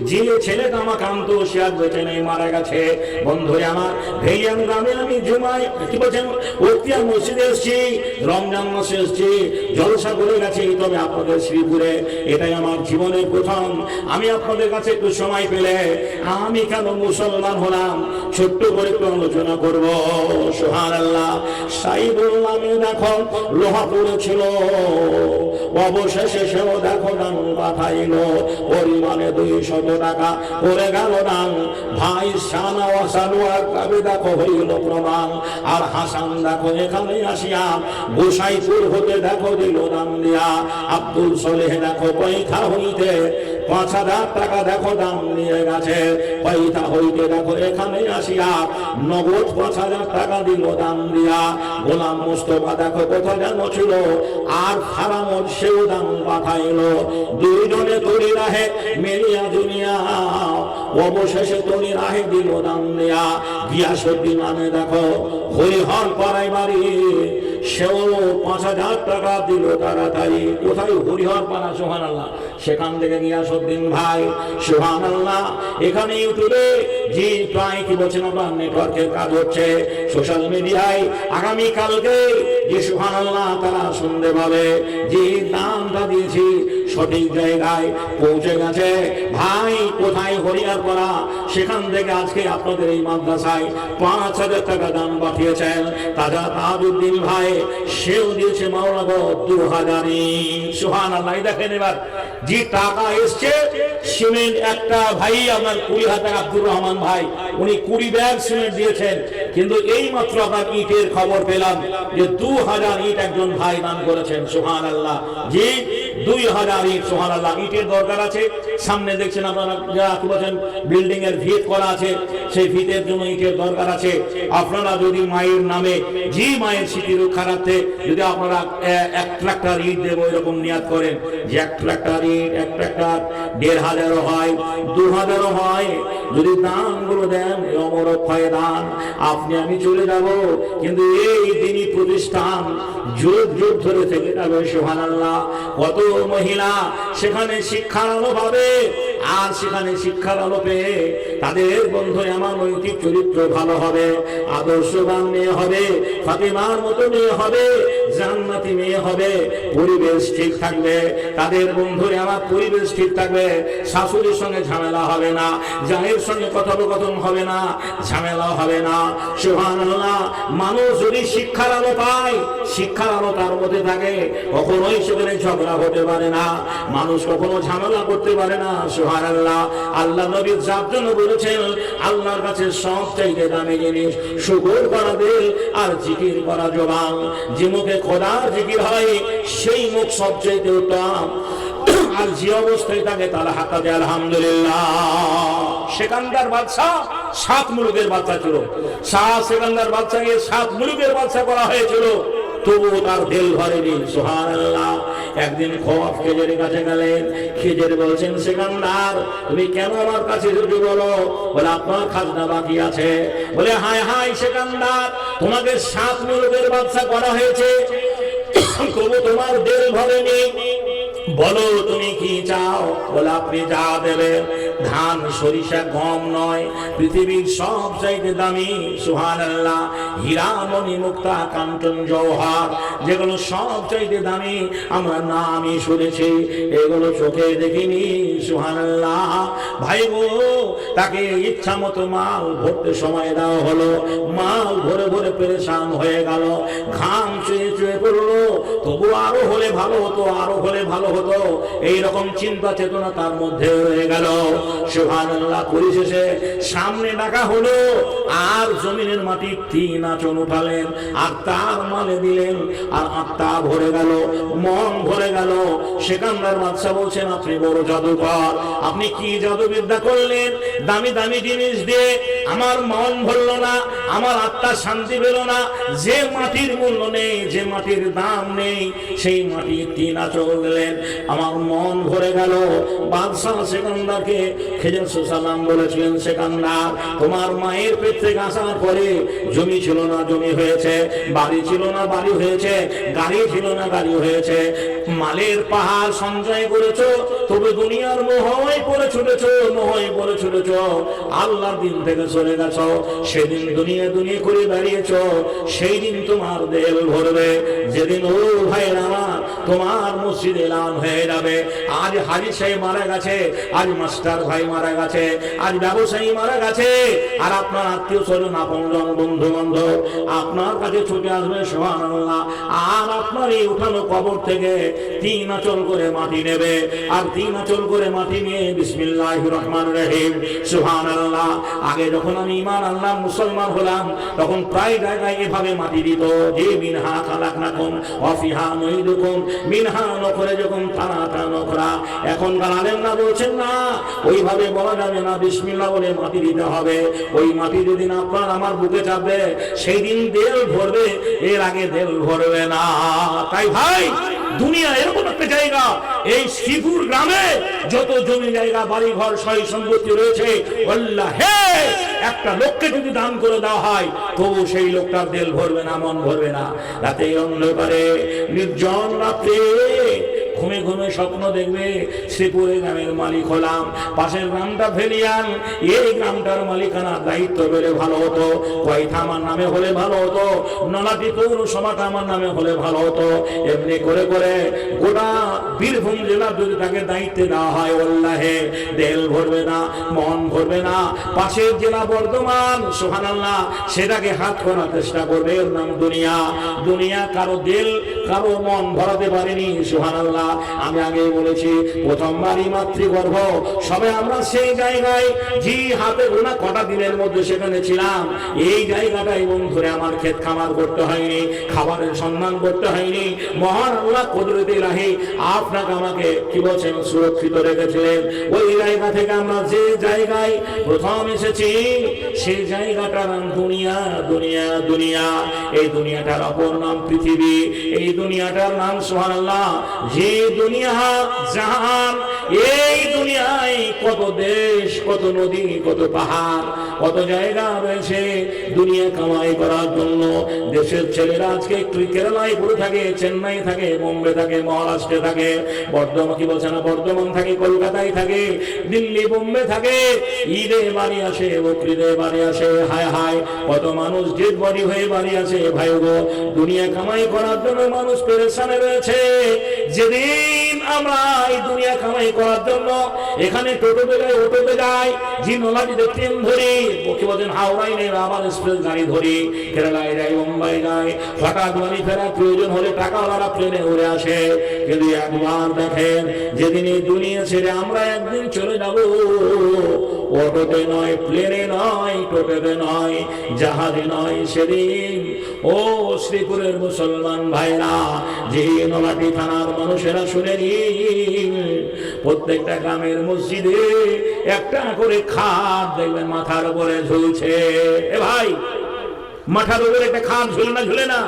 যে ছেলেটা আমাকে আনতো সে আর বেঁচে নেই, মারা গেছে। বন্ধুরা আমার, ভেলিয়ান গ্রামে আমি জুমায় কি বলছেন ওতিয়া মসজিদে এসেছি, রমজান মাসে এসেছি, জলসা করে গেছি। তবে আপনাদের শ্রীপুরে এটাই আমার জীবনের প্রথম। আমি আপনাদের কাছে একটু সময় পেলে আমি কেন মুসলমান হলাম ছোট্ট করে একটু আলোচনা করব। সুবহানাল্লাহ। সাইদুল নামে দেখো লোহা পড়েছিল, অবশেষে সেও দেখো দান পাঠাইল, পরিমাণে 200 টাকা করে গেল দান। ভাই সানা ওয়াসানুয়া কাবে দেখো হইল প্রমাণ। আর হাসান দেখো এখানে এখানে আসিয়া গোসাইপুর হতে দেখো দিল দাম দিয়া, আব্দুল সলেহ দেখো পয়থা হইতে 5,000 টাকা দেখো দাম নিয়ে গেছে, পয়থা হইতে দেখো এখানে আসিয়া নগদ 5,000 টাকা দিল দাম দিয়া। গোলাম মোস্তফা দেখো কোথা যেন ছিল, আর ফারামত সেও দাম পাঠাইলো। দুইজনে তরি রাহে মেরিয়া দুনিয়া, অবশেষে তরি রাহে দিল দাম দিয়া। গিয়াসউদ্দিন নামে দেখো হরিহর পাড়ায় বাড়ি, সেও 5,000 টাকা দিল তাড়াতাড়ি। কোথায়? হরিহর পাড়া, সুবহানাল্লাহ। সেখান থেকে গিয়াসউদ্দিন ভাই, সুবহানাল্লাহ, এখানে ইউটিউবে জি প্রায় কি বলছেন আপনার নেটওয়ার্কের কাজ হচ্ছে, সোশ্যাল মিডিয়ায় আগামী কালকে যে সুবহানাল্লাহ তারা শুনতে পাবে যে দামটা দিয়েছি সঠিক জায়গায় পৌঁছে গেছে। ভাই কোথায়? হরিহর পাড়া। সেখান থেকে আজকে আপনাদের এই মাদ্রাসায় 5,000 টাকা দাম পাঠিয়েছেন তাজা তাজউদ্দিন ভাই, সেও দিয়েছে মাওলানা 2,000। সুবহানাল্লাহ। দেখেন এবার যে টাকা এসছে, সিমেন্ট একটা ভাই আমার 20,000 টাকা, আব্দুর রহমান ভাই, উনি 20 ব্যাগ সিমেন্ট দিয়েছেন। কিন্তু এই মাত্র আপনার ইটের খবর পেলাম যে 2,000 ইট একজন ভাই দান করেছেন। সুবহানাল্লাহ। জি 2,000 ইট। সুবহানাল্লাহ। ইটের দরকার আছে, সামনে দেখছেন আপনারা যা কি বলছেন বিল্ডিং এর ভিত করা আছে, সেই ভিতের জন্য ইটের দরকার আছে। আপনারা যদি মায়ের নামে জি মায়ের স্মৃতি রক্ষার্থে যদি আপনারা 1 ট্রাক্টর ইট দেব এরকম নিয়াত করেন যে 1 ট্রাক্টর ইট, 1 ট্রাক্টর 1,500 হয়, 2,000 হয়, যদি দানগুলো দেন অমর ক্ষয় দান, আপনি আমি চলে যাব, কিন্তু এই দিনই প্রতিষ্ঠান যুগ যুগ ধরে থেকে যাবে। সুবহানাল্লাহ। কত মহিলা সেখানে শিক্ষার আলো পাবে, আর সেখানে শিক্ষার আলো পেয়ে তাদের বন্ধু আমার নৈতিক চরিত্র ভালো হবে, আদর্শবান মেয়ে হবে, ফাতিমার মতো মেয়ে হবে, জান্নাতি মেয়ে হবে, পরিবেশ ঠিক থাকবে, তাদের বন্ধুরে আমার পরিবেশ ঠিক থাকবে, শাশুড়ির সঙ্গে ঝামেলা হবে না, জায়ের সঙ্গে কথোপকথন হবে না, ঝামেলা হবে না। সুবহানাল্লাহ। মানুষ যদি শিক্ষার আলো পায়, শিক্ষার আলো তার মধ্যে থাকে, কখনোই সেখানে ঝগড়া হতে পারে না, মানুষ কখনো ঝামেলা করতে পারে না। সুবহানাল্লাহ। আল্লাহ নবী যার জন্য বলেছেন আল্লাহর কাছে সবচেয়ে দামি জিনিস শুকর করা দিল আর জিকির করা জবান। যে মুখে খোদার জিকির হয় সেই মুখ সবচেয়ে উত্তম, আর যে অবস্থায় থাকে তার হাতে আলহামদুলিল্লাহ। সেখানকার বাদশাহ 7 মুলুকের বাদশা ছিল, শাহ সেখানকার বাদশাকে 7 মুলুকের বাদশা করা হয়েছিল, তবুও তার দিল ভরেনি। সুবহানাল্লাহ। একদিন খওয়াফ খেজুরের কাছে গেলেন, খেজুর বলছেন সেখানদার তুমি কেন আমার কাছে এসেছো বলো? বলে আপনার খাজনা বাকি আছে। বলে হায় হায় সেখানদার, তোমাকে 7 মুলুকের বাদশা করা হয়েছে, তবু তোমার দিল ভরেনি, বলো তুমি কি চাও? বলে আপনি যা দেবেন, ধান সরিষা গম নয়, পৃথিবীর সব চাইতে দামি সুবহানাল্লাহ হীরা মণি মুক্তা কাঞ্চন জওহর, যেগুলো সব চাইতে দামি আমরা নামই শুনেছি, এগুলো চোখে দেখিনি। সুবহানাল্লাহ। ভাই গো, তাকে ইচ্ছা মতো মাল ভরতে সময় দেওয়া হলো, মাল ভরে ভরে পেরেশান হয়ে গেল, ঘাম চুয়ে চুয়ে পড়লো, তবু আরো হলে ভালো হতো, আরো হলে ভালো হতো, এইরকম চিন্তা চেতনা তার মধ্যে রয়ে গেল। সুবহানাল্লাহ। পরিশেষে সামনে ডাকা হলো, আর জমিনের মাটি 3 আঁচন উঠালেন, আর তার মানে দিলেন, আর আত্মা ভরে গেল, মন ভরে গেল। সেখানকার বাদশা বলছেন আপনি বড় জাদুকর, আপনি কি জাদুবিদ্যা করলেন? দামি দামি জিনিস দিয়ে আমার মন ভরলো না, আমার আত্মা শান্তি পেল না। যে মাটির মূল্য নেই, যে মাটির দাম নেই, সেই মাটি 3 আঁচল দিলেন, আমার মন ভরে গেল। বাদশাহ সেখানদারকে খেজুর সালাম বলেছিলেন, সেখানদার তোমার মায়ের পেট থেকে আসার পরে জমি ছিল না জমি হয়েছে, বাড়ি ছিল না বাড়ি হয়েছে, গাড়ি ছিল না গাড়ি হয়েছে, মালের পাহাড় সঞ্চয় করেছো, তবে দুনিয়ার মোহয় পড়ে ছুটেছো, মোহয় পড়ে ছুটেছো, আল্লাহর দিন থেকে চলে গেছো, সেদিন দুনিয়া দুনিয়া করে দাঁড়িয়েছো, সেই দিন তোমার দেল ভরবে, যেদিন ও ভাইয়ের আমার তোমার মসজিদ এলান হয়ে যাবে। আজ হাজি সাহেব মারা গেছে, আজ মাস্টার ভাই মারা গেছে, আজ ব্যবসায়ী মারা গেছে, আর আপনার আত্মীয় স্বজন আপনজন বন্ধু বান্ধব আপনার কাছে ছুটে আসবে। সুবহানাল্লাহ। আর আপনার এই উঠানো কবর থেকে 3 আঁচল করে মাটি নেবে, আর নাচল করে মাটি নিয়ে বিসমিল্লাহির রহমানির রহিম সুবহানাল্লাহ। আগে যখন আমি ঈমান আনলাম, মুসলমান হলাম, তখন প্রায় জায়গায় এভাবে মাটি দিত যে মিনহা খালাকনাকুম ওয়া ফিহা নুঈদুকুম মিনহা নুখরিজুকুম তারাতান উখরা। এখনকার আলেমরা বলছেন না, ওইভাবে বলা যাবে না, বিসমিল্লাহ বলে মাটি দিতে হবে। ওই মাটি যেদিন আপনার আমার বুকে চাপবে সেই দিন দেল ভরবে, এর আগে দেল ভরবে না। তাই ভাই, দুনিয়া এরকম একটা জায়গা, এই শ্রীপুর গ্রামে যত জমি জায়গা বাড়ি ঘর সয় সম্পত্তি রয়েছে, আল্লাহে একটা লোককে যদি দান করে দেওয়া হয় তবু সেই লোকটার দেল ভরবে না, মন ভরবে না। রাতে অন্ধকারে নির্জন রাত্রে ঘুমে ঘুমে স্বপ্ন দেখবে শ্রীপুরে গ্রামের মালিক হলাম, পাশের গ্রামটা ফেলিয়ান, এই গ্রামটার মালিকানার দায়িত্ব পেলে ভালো হতো, কয়টা আমার নামে হলে ভালো হতো, নলাটি পৌরসভাটা আমার নামে হলে ভালো হতো। এমনি করে করে গোটা বীরভূম জেলা যদি তাকে দায়িত্বে দেওয়া হয়, আল্লাহে দেল ভরবে না, মন ভরবে না। পাশের জেলা বর্ধমান, সুবহানাল্লাহ, সেটাকে হাত করার চেষ্টা করবে, এর নাম দুনিয়া। দুনিয়া কারো দেল কারো মন ভরাতে পারেনি, সুবহানাল্লাহ। আমি আগে বলেছি, প্রথমবারই মাতৃগর্ভ, সবে আমরা সেই জায়গায় জি হাতে গোনা কটা দিনের মধ্যে সেখানে ছিলাম। এই জায়গাটাই বন্ধুরে আমার ক্ষেত খামার করতে হয়নি, খাবারের সন্ধান করতে হয়নি। মহান আল্লাহ কুদরতে ইলাহি আপনাকে আমাকে কি বলছেন সুরক্ষিত রেখেছিলেন। ওই জায়গা থেকে আমরা যে জায়গায় প্রথম এসেছি সেই জায়গাটার নাম দুনিয়া। দুনিয়া দুনিয়া এই দুনিয়াটার অপর নাম পৃথিবী। এই দুনিয়াটার নাম সুবহানাল্লাহ। যে দুনিয়া জাহান, এই দুনিয়ায় কত দেশ, কত নদী, কত পাহাড়, কত জায়গা রয়েছে দুনিয়া কামাই করার জন্য। দেশের ছেলেরা আজকে একটু কেরালায় পড়ে থাকে, চেন্নাই থাকে, বোম্বে থাকে, মহারাষ্ট্রে থাকে, বর্ধমান কি বলছে না, বর্ধমান থাকে, কলকাতায় থাকে, দিল্লি বোম্বে থাকে। ঈদে বাড়ি আসে, বকরিদে বাড়ি আসে, হায় হায় কত মানুষ ডেড বডি হয়ে বাড়ি আসে। ভাই গো, দুনিয়া কামাই করার জন্য মানুষ পেরেশানে রয়েছে। যেদিন আমরা এই দুনিয়া কামাই করার জন্য এখানে টোটোতে যাই, অটোতে যাই, জিনলাটিতে ট্রেন ধরি, কি বলছেন হাওড়ায় নেই, আবার এক্সপ্রেস গাড়ি ধরি, কেরালায় যাই, মুম্বাই যাই, হঠাৎ বাড়ি ফেরার প্রয়োজন হলে টাকাওয়ালা প্লেনে উড়ে আসে। কিন্তু একবার দেখেন, যেদিন এই দুনিয়া ছেড়ে আমরা একদিন চলে যাব, অটোতে নয়, প্লেনে নয়, টোটোতে নয়, জাহাজে নয়, সেদিন ও শ্রীপুরের মুসলমান ভাইরা, যে নলাটি থানার মানুষেরা শুনে নিন, প্রত্যেকটা গ্রামের মসজিদে একটা করে খাট দেখবেন মাথার উপরে ঝুলছে। এ ভাই, মাথার উপরে একটা খাট ঝুলে না, ঝুলে না,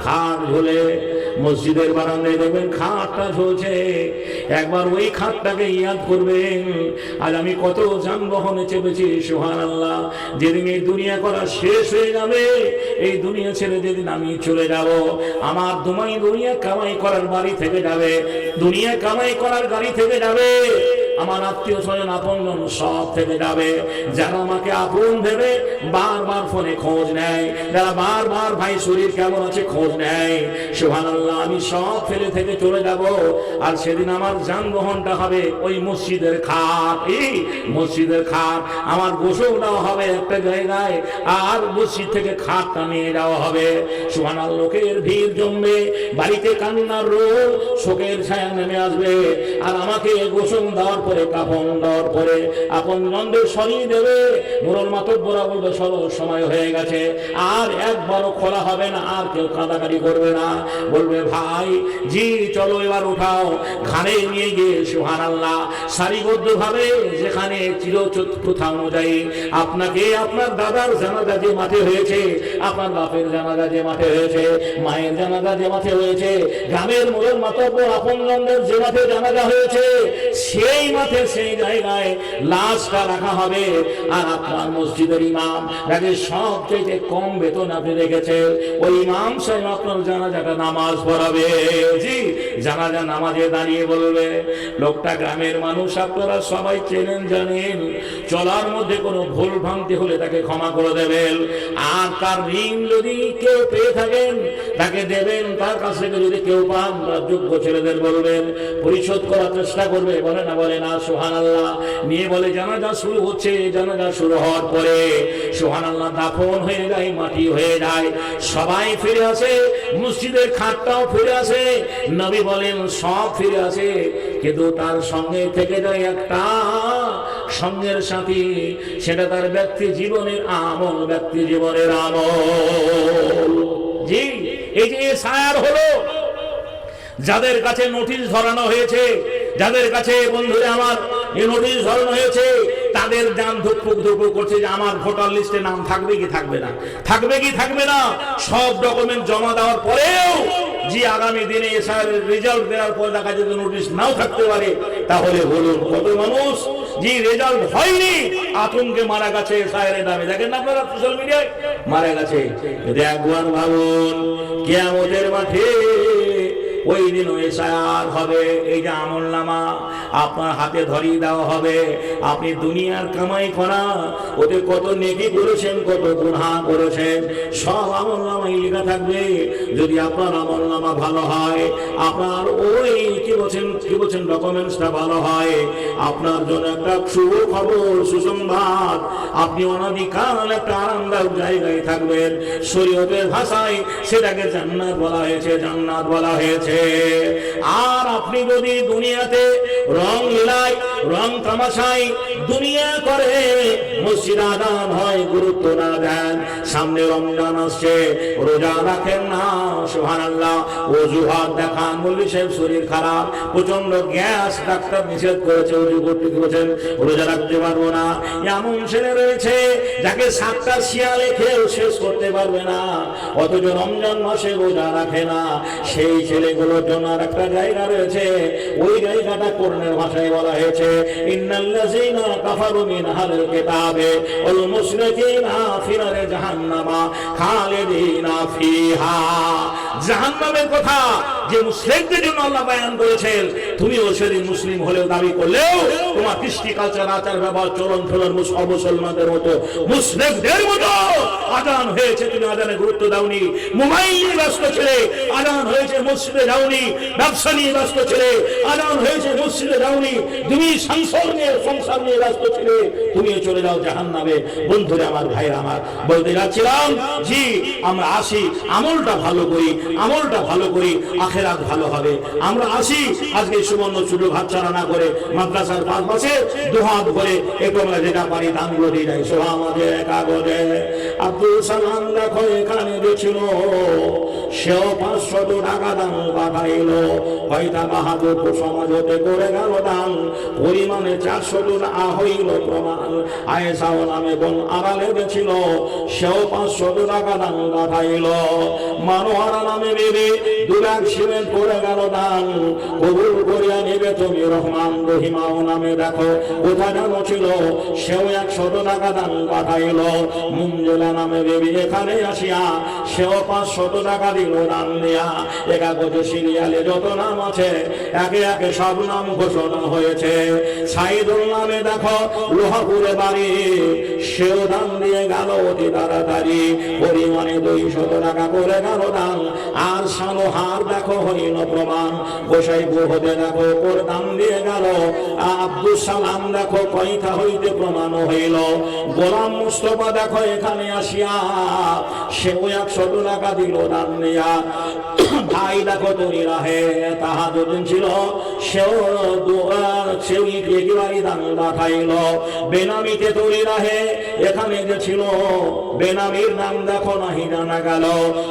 খাট ঝুলে। মসজিদের বারান্দায় দেখবেন খাটটা ঝুলছে। একবার ওই খাটটাকে ইয়াদ করবেন, আজ আমি কত যানবাহনে চেপেছি, সুবহানাল্লাহ। যেদিন এই দুনিয়া করা শেষ হয়ে যাবে, এই দুনিয়া ছেড়ে যেদিন আমি চলে যাব, আমার দুনিয়া কামাই করার বাড়ি থেকে যাবে, দুনিয়া কামাই করার গাড়ি থেকে যাবে, আমার আত্মীয় স্বজন আপনজন সব থেকে যাবে। যারা আমাকে আপন ভেবে বারবার ফোনে খোঁজ নেয়, যারা বারবার ভাই শরীর কেমন আছে খোঁজ নেয়, সুবহানাল্লাহ, আমি সব ফেলে থেকে চলে যাব। আর সেদিন আমার যানবাহনটা হবে ওই মসজিদের খাট। এই মসজিদের খাট আমার গোসল দেওয়া হবে একটা জায়গায়, আর মসজিদ থেকে খাটটা নিয়ে যাওয়া হবে। সুবহানাল্লাহ, লোকের ভিড় জমবে, বাড়িতে কান্নার রোল, শোকের ছায়া নেমে আসবে। আর আমাকে গোসল দেওয়ার পরে, কাফন দেওয়ার পরে আপন জনদের সরিয়ে দেবে। মুরল মাতব্বরা বলবে সরো, সময় হয়ে গেছে, আর একবারও খোলা হবে না, আর কেউ কাঁদাকাটি করবে না। বলবে ভাই জি চলো এবার উঠাও, ঘাড়ে নিয়ে গিয়ে সুবহানাল্লাহ সারিবদ্ধ ভাবে যেখানে চিরপ্রথা অনুযায়ী আপনাকে আপনার দাদার জানাজা যে মাঠে হয়েছে, আপনার বাপের জানাজা যে মাঠে হয়েছে, মায়ের জানাজা যে মাঠে হয়েছে, গ্রামের মুরল মাতব্বর আপনজনদের যে মাঠে জানাজা হয়েছে, সেই মাঠে সেই জায়গায় লাশটা রাখা হবে। আর আপনার মসজিদের ইমাম যাকে সবচেয়ে কম বেতন আপনি রেখেছেন, ওই ইমাম সাহেব আপনার জানাজাটা নামাজ পড়াবে। জি, জানাজা নামাজে দাঁড়িয়ে বলবে, লোকটা গ্রামের মানুষ, আপনারা সবাই চেনেন জানেন, চলার মধ্যে কোনো ভুল ভ্রান্তি হলে তাকে ক্ষমা করে দেবেন। আর তার ঋণ যদি কেউ পেয়ে থাকেন তাকে দেবেন, তার কাছ থেকে যদি কেউ পান তার যোগ্য ছেলেদের বলবেন পরিশোধ করার চেষ্টা করবে। বলে না, বলে না, সুবহানাল্লাহ। নিয়ে বলে জানাজা শুরু হচ্ছে, জানাজা শুরু হওয়ার পরে সুবহানাল্লাহ দাফন হয়ে যায়, মাটি হয়ে যায়, সবাই ফিরে আসে। মসজিদের খাটটাও ফিরে আসে, নবী বলেন সব ফিরে আসে, কিন্তু তার সঙ্গে থেকে যায় একটা সঙ্গের সাথী, সেটা তার ব্যক্তি জীবনের আমল, ব্যক্তি জীবনের আমল। জি, এই যে সায়ার হলো, যাদের কাছে নোটিশ ধরানো হয়েছে, যাদের কাছে বন্ধুরা আমার এই নোটিশ ধরানো হয়েছে, তাদের জান ধুকপুক ধুকপুক করছে যে আমার ভোটার লিস্টে নাম থাকবে কি থাকবে না, থাকবে কি থাকবে না। সব ডকুমেন্ট জমা দেওয়ার পরেও যে আগামী দিনে এসআর রেজাল্ট দেওয়ার পর দেখা যদি নোটিশ নাও থাকতে পারে, তাহলে বলুন কত মানুষ যে রেজাল্ট হয়নি আতঙ্কে মারা গেছে এসআর নামে, দেখেন না আপনারা সোশ্যাল মিডিয়ায় মারা গেছে। একবার ভাবুন কিয়ামতের মাঠে ওই দিন এসআর হবে, এই যে আমলনামা আপনার হাতে ধরিয়ে দেওয়া হবে, আপনি দুনিয়ার কামাই করা ওতে কত নেকি করেছেন, কত গুনাহ করেছেন, সব আমলনামাই লেখা থাকবে। যদি আপনার আমলনামা ভালো হয়, আপনার ওই কি বলছেন ডকুমেন্টসটা ভালো হয়, আপনার জন্য একটা শুভ খবর, সুসংবাদ, আপনি অনাদিকাল একটা আরামদায়ক জায়গায় থাকবেন। শরীয়তের ভাষায় সেটাকে জান্নাত বলা হয়েছে, জান্নাত বলা হয়েছে। আর আপনি যদি দুনিয়াতে রং লীলায়, রং তামাশায় দুনিয়া করে, মসজিদ আদান হয়, গুরুত্ব না দেন, সামনে রমজান আসছে, রোজা রাখেন না, সুবহানাল্লাহ, ওজুহাত দেখান, মৌলভী সাহেব শরীর খারাপ, প্রচন্ড গ্যাস, ডাক্তার নিষেধ করেছে, ওজু করতে বলেছেন, রোজা রাখতে পারবো না, এমন ছেলে রয়েছে যাকে 7টা শিয়ালে খেয়েও শেষ করতে পারবে না, অথচ রমজান মাসে রোজা রাখে না। সেই ছেলেগুলোর জন্য আর একটা জায়গা রয়েছে, ওই জায়গাটা কোরআনের ভাষায় বলা হয়েছে ইন্নাল্লাযীনা কাফারু মিন আহলিল কিতাবে ওয়াল মুশরিকিনা ফি নারি জাহান্নামা খালিদিনা ফিহা। জাহান্নামের কথা যে মুসলিমদের জন্য আল্লাহ বয়ান করেছেন, তুমিও সেদিন মুসলিম হলেও দাবি করলেও তোমার কৃষ্টি কালচার, আচার ব্যবহার, চলন ফলন মুসলমানদের মতো, মুসলিমদের মতো আজান হয়েছে, তুমি আজানে গুরুত্ব দাওনি, মোবাইল নিয়ে ব্যস্ত ছেলে আজান হয়েছে, মসজিদে যাওনি, ব্যবসা নিয়ে ব্যস্ত ছেলে আজান হয়েছে, মসজিদে যাওনি, তুমি সংসার নিয়ে ব্যস্ত ছেলে, তুমিও চলে যাও জাহান্নামে। বন্ধুরা আমার, ভাইরা আমার, বলতে যাচ্ছিলাম জি আমরা আসি, আমলটা ভালো করি, আমলটা ভালো করি, আখেরাত ভালো হবে। আমরা আসি আজকে সুবর্ণ সুযোগ হাতছাড়া না করে, মাদ্রাসার পাশে দুহাত ভরে একটু আমরা যেটা পারি দানগুলো দিয়ে যাই। সোহা আমাদের কাগজে আব্দুল সালাম দেখো এখানে গেছিল, সেও 500 টাকা দান পাঠাইল, হয়তা বাহাদুর সমাজ হতে করে গেল দান, পরিমাণে 400 টাকা হইল প্রমাণ। আয়েশাও নামে বোন আড়ালে গেছিল, সেও 500 টাকা দান পাঠাইল। মানোয়ারা নামে বেবি 2 লাখ সিমেন্ট করে গেল দান, কবুল করিয়া নেবে তুমি রহমান। রহিমাও নামে দেখো কোথা যেন ছিল, সেও 100 টাকা দান পাঠাইল। মুঞ্জেলা নামে বেবি এখানে আসিয়া, সেও 500 টাকা দিল দান দিয়া। একাগজে সিরিয়ালে যত নাম আছে, একে একে সব নাম ঘোষণা হয়েছে। সাইদুল নামে দেখো লোহাপুরে বাড়ি, সেও দান দিয়ে গেল অতি তাড়াতাড়ি, পরিমাণে 200 টাকা করে গেল দান। আর সালোহার দেখো হইল প্রমাণ, গোসাইপুর হতে দেখো কোর দান দিয়ে গেল। আব্দুল সালাম দেখো কয়টা হইতে প্রমাণ হইল। গোলাম মুস্তফা দেখো এখানে আসিয়া, সেও 100 টাকা দিল দান দিয়া। ভাই দেখো তরি রাহে তাহা দুদিন ছিল, সেও একেবারে দান পাঠাইল। বেনামিতে তরি রাহে এখানে যে ছিল, বেনামির নাম দেখো নাহি জানা গেল,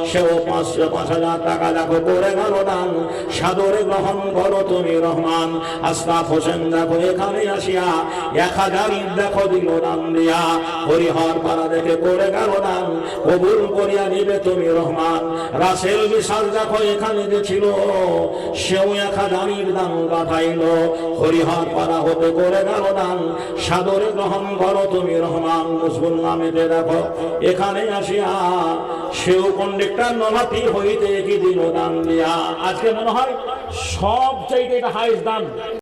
সেও 5,000 টাকা দেখো করে গেল দান। সাদরে গ্রহণ করো তুমি রহমান। আশরাফ হোসেন দেখো এখানে আসিয়া 1000 ইট দেখো দিল দান দিয়া। হরিহর পাড়া দেখে করে গেল দান, কবুল করিয়া নিবে তুমি রহমান। রাসেল বিশাল দেখো এখানে যে ছিল, সেও 1000 ইট দান পাঠাইল। হরিহর পাড়া হতে করে গেল দান, সাদরে গ্রহণ করো তুমি রহমান। মুসবুল নামেতে দেখো এখানে আসিয়া, সেও কন্ডাক্টর নলাতি হইতে কি দিল দান দিয়া। আজকে মনে হয় সব চাইতে এটা হাইস্ট দান।